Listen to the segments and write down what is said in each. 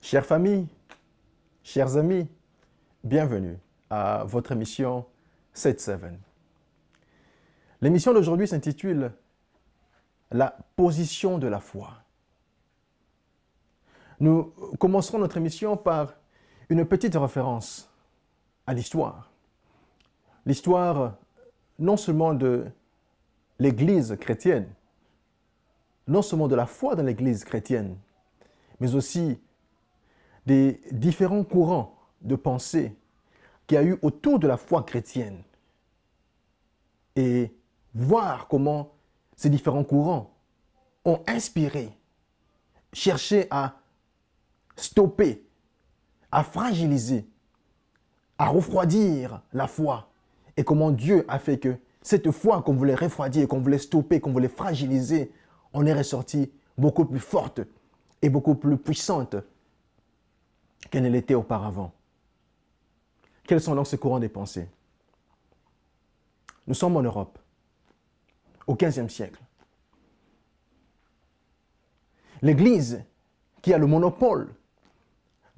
Chères familles, chers amis, bienvenue à votre émission 7-7. L'émission d'aujourd'hui s'intitule « La position de la foi ». Nous commencerons notre émission par une petite référence à l'histoire. L'histoire non seulement de l'Église chrétienne, non seulement de la foi dans l'Église chrétienne, mais aussi des différents courants de pensée qu'il y a eu autour de la foi chrétienne et voir comment ces différents courants ont inspiré, cherché à stopper, à fragiliser, à refroidir la foi et comment Dieu a fait que cette foi qu'on voulait refroidir, qu'on voulait stopper, qu'on voulait fragiliser, on est ressorti beaucoup plus forte et beaucoup plus puissante qu'elle ne l'était auparavant. Quels sont donc ces courants de pensée? Nous sommes en Europe, au XVe siècle. L'Église, qui a le monopole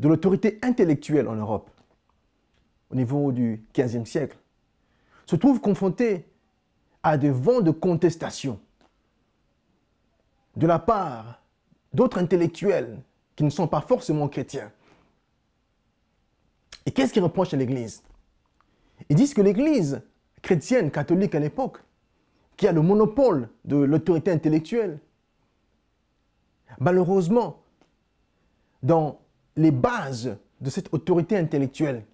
de l'autorité intellectuelle en Europe, au niveau du XVe siècle, se trouve confrontée à des vents de contestation de la part d'autres intellectuels qui ne sont pas forcément chrétiens. Et qu'est-ce qu'ils reprochent à l'Église? Ils disent que l'Église chrétienne, catholique à l'époque, qui a le monopole de l'autorité intellectuelle, malheureusement, dans les bases de cette autorité intellectuelle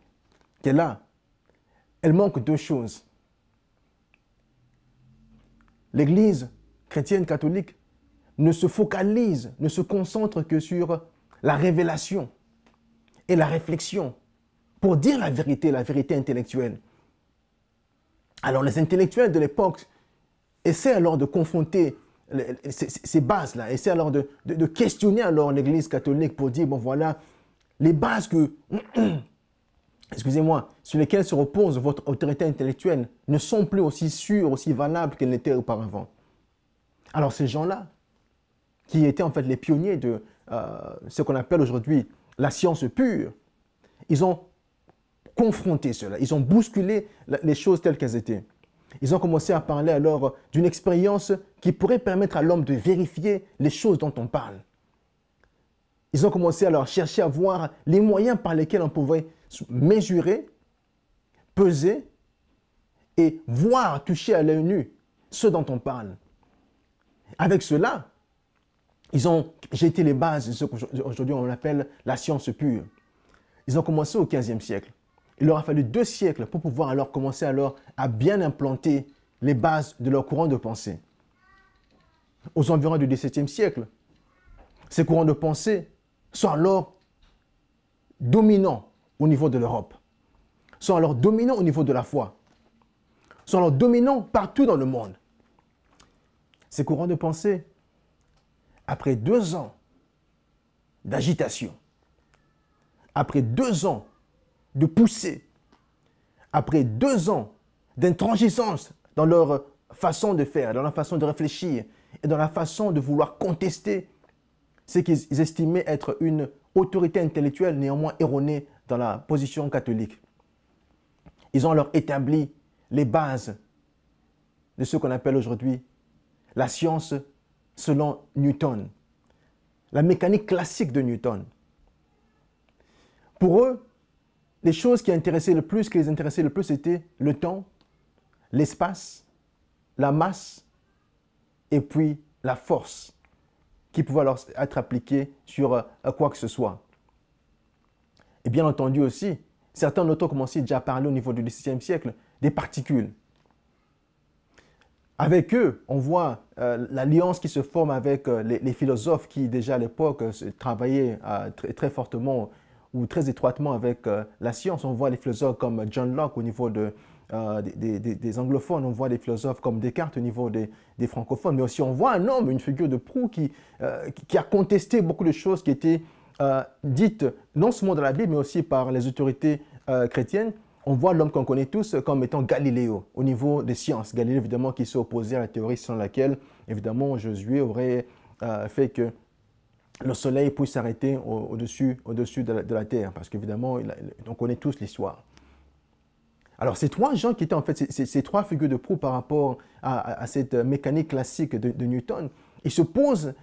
qu'elle a, elle manque deux choses. L'Église chrétienne catholique ne se focalise, ne se concentre que sur la révélation et la réflexion pour dire la vérité intellectuelle. Alors les intellectuels de l'époque essaient alors de confronter ces bases-là, essaient alors de questionner alors l'Église catholique pour dire, bon voilà, les bases que, excusez-moi, sur lesquelles se repose votre autorité intellectuelle ne sont plus aussi sûres, aussi valables qu'elles l'étaient auparavant. Alors ces gens-là, qui étaient en fait les pionniers de ce qu'on appelle aujourd'hui la science pure, ils ont confronté cela, ils ont bousculé les choses telles qu'elles étaient. Ils ont commencé à parler alors d'une expérience qui pourrait permettre à l'homme de vérifier les choses dont on parle. Ils ont commencé alors à chercher à voir les moyens par lesquels on pouvait mesurer, peser et voir, toucher à l'œil nu ce dont on parle. Avec cela, ils ont jeté les bases de ce qu'aujourd'hui on appelle la science pure. Ils ont commencé au XVe siècle. Il leur a fallu 2 siècles pour pouvoir alors commencer alors à bien implanter les bases de leur courant de pensée. Aux environs du XVIIe siècle, ces courants de pensée sont alors dominants au niveau de l'Europe, sont alors dominants au niveau de la foi, sont alors dominants partout dans le monde. Ces courants de pensée, après 2 ans d'agitation, après 2 ans de poussée, après 2 ans d'intransigeance dans leur façon de faire, dans leur façon de réfléchir et dans la façon de vouloir contester ce qu'ils estimaient être une autorité intellectuelle néanmoins erronée dans la position catholique. Ils ont alors établi les bases de ce qu'on appelle aujourd'hui la science selon Newton, la mécanique classique de Newton. Pour eux, les choses qui les intéressaient le plus, c'était le temps, l'espace, la masse et puis la force qui pouvaient alors être appliquées sur quoi que ce soit. Et bien entendu aussi, certains d'entre eux commençaient déjà à parler au niveau du XVIIe siècle des particules. Avec eux, on voit l'alliance qui se forme avec les philosophes qui déjà à l'époque travaillaient très fortement ou très étroitement avec la science. On voit les philosophes comme John Locke au niveau des anglophones, on voit des philosophes comme Descartes au niveau des francophones, mais aussi on voit un homme, une figure de proue qui a contesté beaucoup de choses qui étaient dites non seulement dans la Bible, mais aussi par les autorités chrétiennes. On voit l'homme qu'on connaît tous comme étant Galiléo au niveau des sciences. Galiléo, évidemment, qui s'est opposé à la théorie selon laquelle, évidemment, Josué aurait fait que le soleil puisse s'arrêter au-dessus de la terre, parce qu'évidemment, on connaît tous l'histoire. Alors, ces trois gens qui étaient en fait ces trois figures de proue par rapport à cette mécanique classique de Newton, ils se posent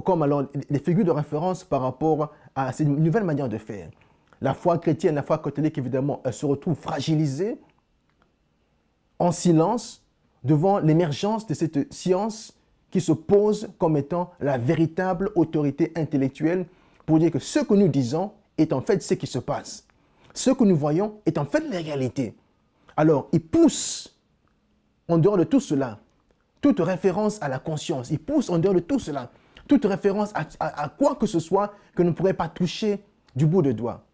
comme alors les figures de référence par rapport à cette nouvelle manière de faire. La foi chrétienne, la foi catholique, évidemment, elle se retrouve fragilisée, en silence, devant l'émergence de cette science qui se pose comme étant la véritable autorité intellectuelle pour dire que ce que nous disons est en fait ce qui se passe. Ce que nous voyons est en fait la réalité. Alors, il pousse en dehors de tout cela toute référence à la conscience. Il pousse en dehors de tout cela toute référence à quoi que ce soit que nous ne pourrions pas toucher du bout de doigt.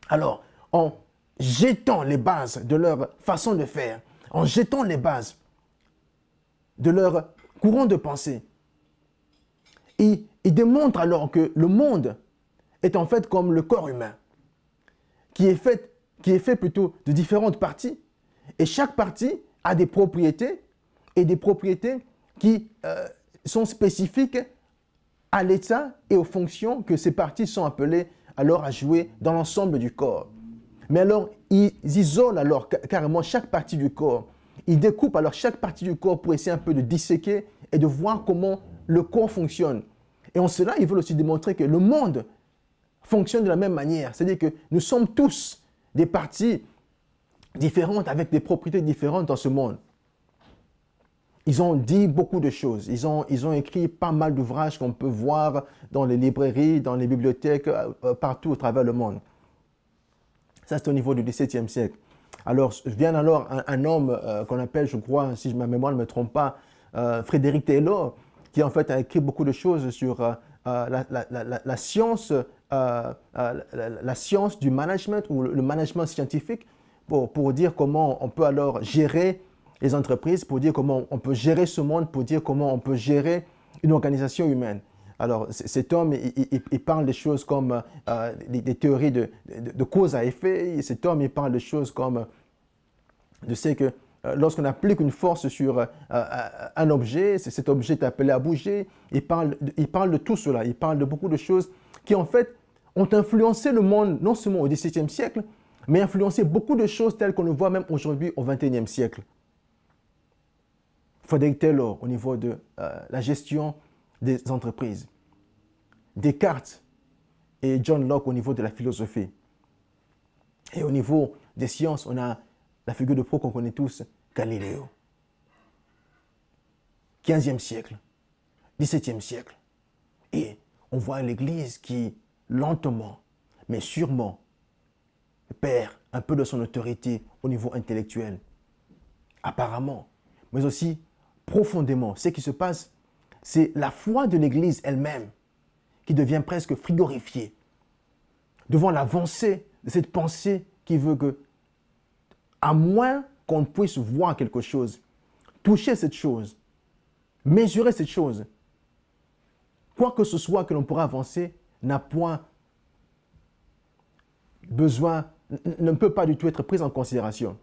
Alors, en jetant les bases de leur façon de faire, en jetant les bases de leur courant de pensée, il démontre alors que le monde est en fait comme le corps humain, qui est fait plutôt de différentes parties, et chaque partie a des propriétés, et des propriétés qui sont spécifiques à l'état et aux fonctions que ces parties sont appelées alors à jouer dans l'ensemble du corps. Mais alors, ils isolent alors carrément chaque partie du corps. Ils découpent alors chaque partie du corps pour essayer un peu de disséquer et de voir comment le corps fonctionne. Et en cela, ils veulent aussi démontrer que le monde fonctionne de la même manière. C'est-à-dire que nous sommes tous des parties différentes avec des propriétés différentes dans ce monde. Ils ont dit beaucoup de choses. Ils ont écrit pas mal d'ouvrages qu'on peut voir dans les librairies, dans les bibliothèques, partout à travers le monde. Ça, c'est au niveau du XVIIe siècle. Alors, vient alors un homme qu'on appelle, je crois, si ma mémoire ne me trompe pas, Frédéric Taylor, qui en fait a écrit beaucoup de choses sur la science du management ou le management scientifique pour dire comment on peut alors gérer les entreprises, pour dire comment on peut gérer ce monde, pour dire comment on peut gérer une organisation humaine. Alors, cet homme, il parle des choses comme des théories de cause à effet. Et cet homme, il parle des choses comme de ce que lorsqu'on applique une force sur un objet, cet objet est appelé à bouger. Il parle de tout cela. Il parle de beaucoup de choses qui, en fait, ont influencé le monde, non seulement au XVIIe siècle, mais influencé beaucoup de choses telles qu'on le voit même aujourd'hui au XXIe siècle. Frédéric Taylor, au niveau de la gestion des entreprises. Descartes et John Locke au niveau de la philosophie. Et au niveau des sciences, on a la figure de proue qu'on connaît tous, Galiléo. 15e siècle, 17e siècle. Et on voit l'Église qui, lentement, mais sûrement, perd un peu de son autorité au niveau intellectuel. Apparemment, mais aussi profondément. Ce qui se passe, c'est la foi de l'Église elle-même qui devient presque frigorifiée devant l'avancée de cette pensée qui veut que, à moins qu'on puisse voir quelque chose, toucher cette chose, mesurer cette chose, quoi que ce soit que l'on pourra avancer n'a point besoin, ne peut pas du tout être pris en considération.